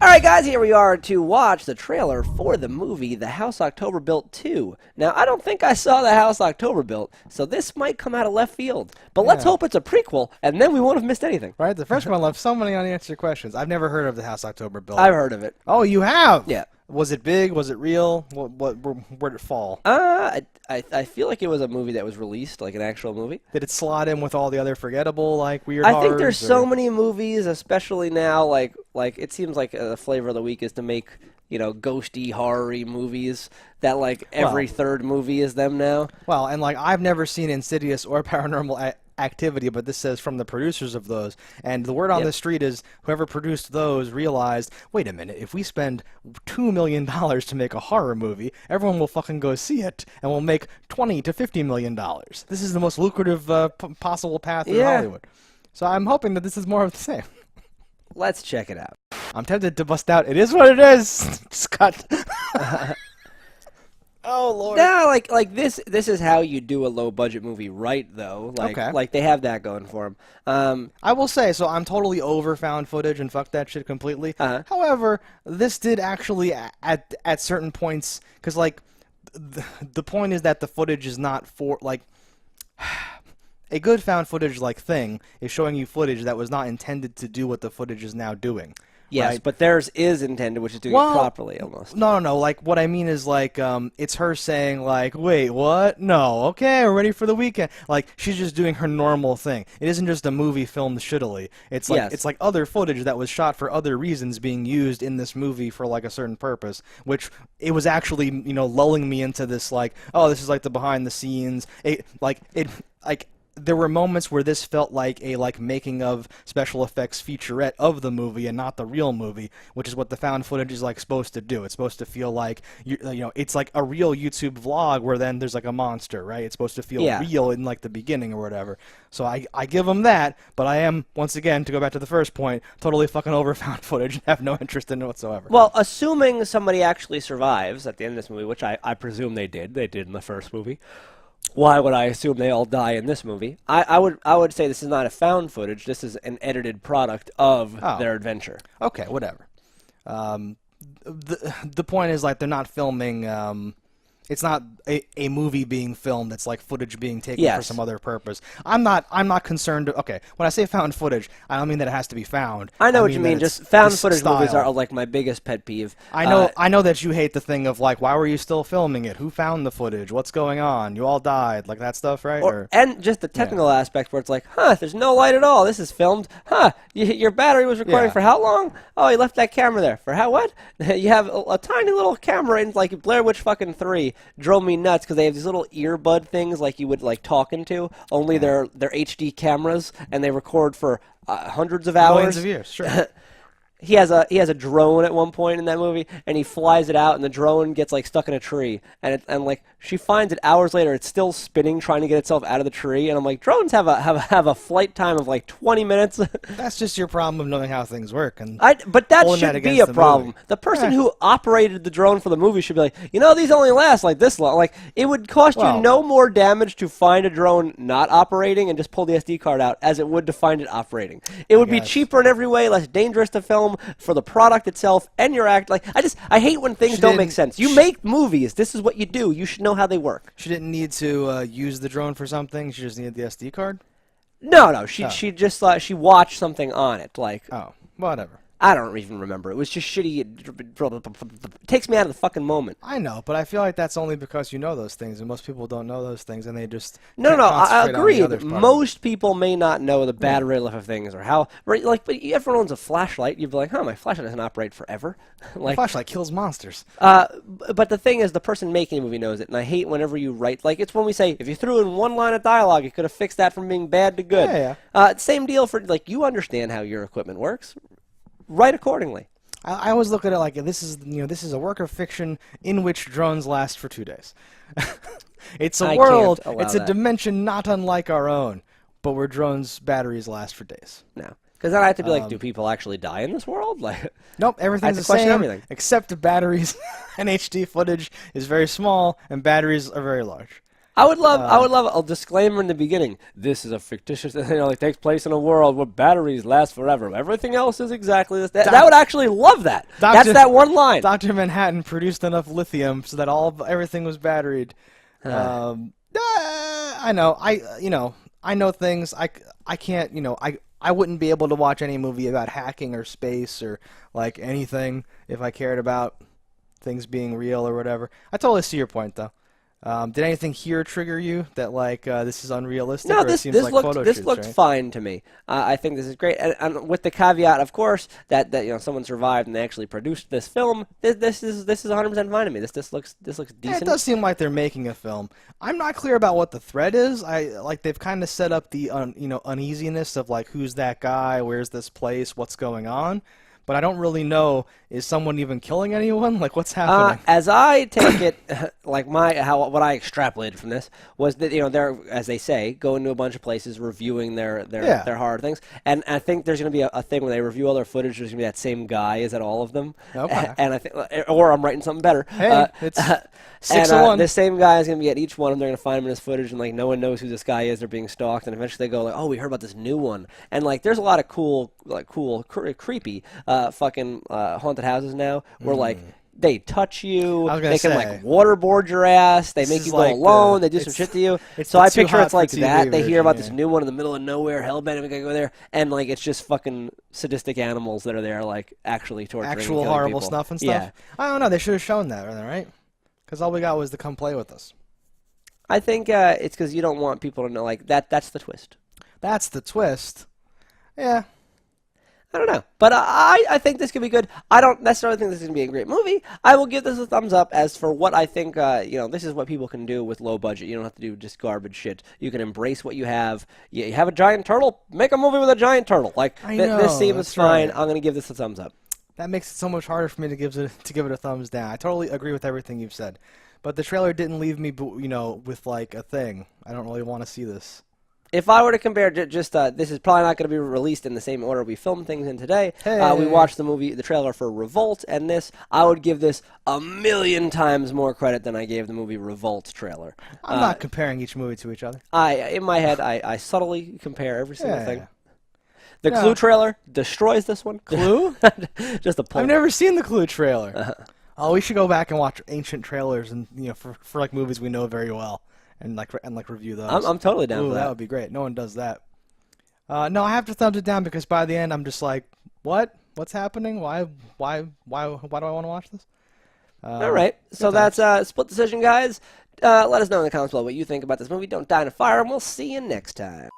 Alright guys, here we are to watch the trailer for the movie The House October Built 2. Now, I don't think I saw The House October Built, so this might come out of left field. But let's hope it's a prequel, and then we won't have missed anything. Right? The first one left so many unanswered questions. I've never heard of The House October Built. I've heard of it. Oh, you have? Yeah. Was it big? Was it real? Where'd it fall? I feel like it was a movie that was released, like an actual movie. Did it slot in with all the other forgettable, like, weird I think there's horrors, so many movies, especially now, like it seems like the flavor of the week is to make, you know, ghosty, horror-y movies that, like, every third movie is them now. Well, and, like, I've never seen Insidious or Paranormal Activity, but this says from the producers of those. And the word on the street is whoever produced those realized, wait a minute, if we spend $2 million to make a horror movie, everyone will fucking go see it, and we'll make $20 to $50 million. This is the most lucrative possible path in Hollywood. So I'm hoping that this is more of the same. Let's check it out. I'm tempted to bust out, it is what it is, Scott. Oh, Lord. No, like this is how you do a low-budget movie right, though. Like they have that going for them. I will say, so I'm totally over found footage and fuck that shit completely. However, this did actually, at certain points, because, like, the point is that the footage is not for, like, a good found footage, like, thing is showing you footage that was not intended to do what the footage is now doing. Yes, right? but theirs is intended, which is doing it properly, almost. No. Like, what I mean is, like, it's her saying, like, wait, what? No, okay, we're ready for the weekend. Like, she's just doing her normal thing. It isn't just a movie filmed shittily. It's like it's like other footage that was shot for other reasons being used in this movie for, like, a certain purpose, which it was actually, you know, lulling me into this, like, oh, this is like the behind the scenes. There were moments where this felt like a making of special effects featurette of the movie and not the real movie, which is what the found footage is like supposed to do. It's supposed to feel like you know, it's like a real YouTube vlog where then there's like a monster, right? It's supposed to feel real in like the beginning or whatever. So I give them that, but I am, once again, to go back to the first point, totally fucking over found footage and have no interest in it whatsoever. Well, assuming somebody actually survives at the end of this movie, which I presume they did in the first movie. Why would I assume they all die in this movie? I would say this is not a found footage. This is an edited product of their adventure. Okay, whatever. The point is, like, they're not filming. It's not a movie being filmed. It's like footage being taken for some other purpose. I'm not concerned. Okay, when I say found footage, I don't mean that it has to be found. I know what you mean. Just found footage movies are like my biggest pet peeve. I know that you hate the thing of, like, why were you still filming it? Who found the footage? What's going on? You all died, like that stuff, right? And just the technical aspect where it's like, there's no light at all. This is filmed. Your battery was recording for how long? Oh, you left that camera there for how what? You have a tiny little camera in, like, Blair Witch fucking 3. Drove me nuts because they have these little earbud things like you would like talk into. Only they're HD cameras and they record for hundreds of hours. Millions of years, sure. He has a drone at one point in that movie, and he flies it out, and the drone gets like stuck in a tree, and like she finds it hours later. It's still spinning, trying to get itself out of the tree, and I'm like, drones have a flight time of like 20 minutes. That's just your problem of knowing how things work, and but that should be a problem. The person who operated the drone for the movie should be like, you know, these only last like this long. Like, it would cost you no more damage to find a drone not operating and just pull the SD card out as it would to find it operating. It would be cheaper in every way, less dangerous to film. For the product itself and your act, like I hate when things don't make sense. You make movies. This is what you do. You should know how they work. She didn't need to use the drone for something. She just needed the SD card. No. She just thought she watched something on it. Like, oh, whatever. I don't even remember. It was just shitty. It takes me out of the fucking moment. I know, but I feel like that's only because you know those things, and most people don't know those things, and they just No, I agree. Most people may not know the battery life of things or how. Right, like, but everyone owns a flashlight. You'd be like, my flashlight doesn't operate forever. Like, flashlight kills monsters. But the thing is, the person making a movie knows it, and I hate whenever you write. Like, it's when we say, if you threw in one line of dialogue, you could have fixed that from being bad to good. Same deal for, like, you understand how your equipment works. Write accordingly. I always look at it like this is a work of fiction in which drones last for 2 days. It's a world, it's a dimension not unlike our own, but where drones' batteries last for days. No, because then I have to be like, do people actually die in this world? Like, nope, everything's the same, except the batteries and HD footage is very small and batteries are very large. I would love a disclaimer in the beginning. This is a fictitious, like takes place in a world where batteries last forever. Everything else is exactly this. That would actually love that. That's that one line. Dr. Manhattan produced enough lithium so that everything was batteried. I know. I know things. I can't. I wouldn't be able to watch any movie about hacking or space or like anything if I cared about things being real or whatever. I totally see your point though. Did anything here trigger you that like this is unrealistic? No, or this looked fine to me. I think this is great, and with the caveat, of course, that someone survived and they actually produced this film. This is 100% fine to me. This looks decent. Yeah, it does seem like they're making a film. I'm not clear about what the threat is. They've kind of set up the uneasiness of like who's that guy, where's this place, what's going on. But I don't really know, is someone even killing anyone? Like, what's happening? As I take it, like what I extrapolated from this was that, they're, as they say, going to a bunch of places, reviewing their horror things. And I think there's going to be a thing when they review all their footage, there's going to be that same guy is at all of them. Okay. And I think, or I'm writing something better. Hey, it's 6-1. The same guy is going to be at each one of them. They're going to find him in this footage, and like no one knows who this guy is. They're being stalked, and eventually they go like, oh, we heard about this new one. And like there's a lot of cool, creepy fucking haunted houses now where like they touch you, they can like waterboard your ass, they make you go alone, they do some shit to you. So I picture it's like that. They hear about this new one in the middle of nowhere, hellbent, we gotta go there, and like it's just fucking sadistic animals that are there, like actually torturing, actual horrible people. Stuff and stuff. Yeah. I don't know. They should have shown that, right? Because all we got was to come play with us. I think it's because you don't want people to know like that. That's the twist. That's the twist. Yeah. I don't know, but I think this could be good. I don't necessarily think this is going to be a great movie. I will give this a thumbs up as for what I think, this is what people can do with low budget. You don't have to do just garbage shit. You can embrace what you have. You have a giant turtle, make a movie with a giant turtle. Like, this seems fine. Right. I'm going to give this a thumbs up. That makes it so much harder for me to give it a thumbs down. I totally agree with everything you've said. But the trailer didn't leave me, with like a thing. I don't really want to see this. If I were to compare, this is probably not going to be released in the same order we filmed things in today. Hey. We watched the trailer for Revolt, and this, I would give this 1,000,000 times more credit than I gave the movie Revolt trailer. I'm not comparing each movie to each other. In my head, I subtly compare every single thing. The Clue trailer destroys this one. Clue? Just a pull. I've never seen the Clue trailer. Oh, we should go back and watch ancient trailers and for like movies we know very well. And review those. I'm totally down for that. That would be great. No one does that. No, I have to thumbs it down because by the end I'm just like, what? What's happening? Why do I want to watch this? All right. So that's Split Decision, guys. Let us know in the comments below what you think about this movie. Don't die in a fire, and we'll see you next time.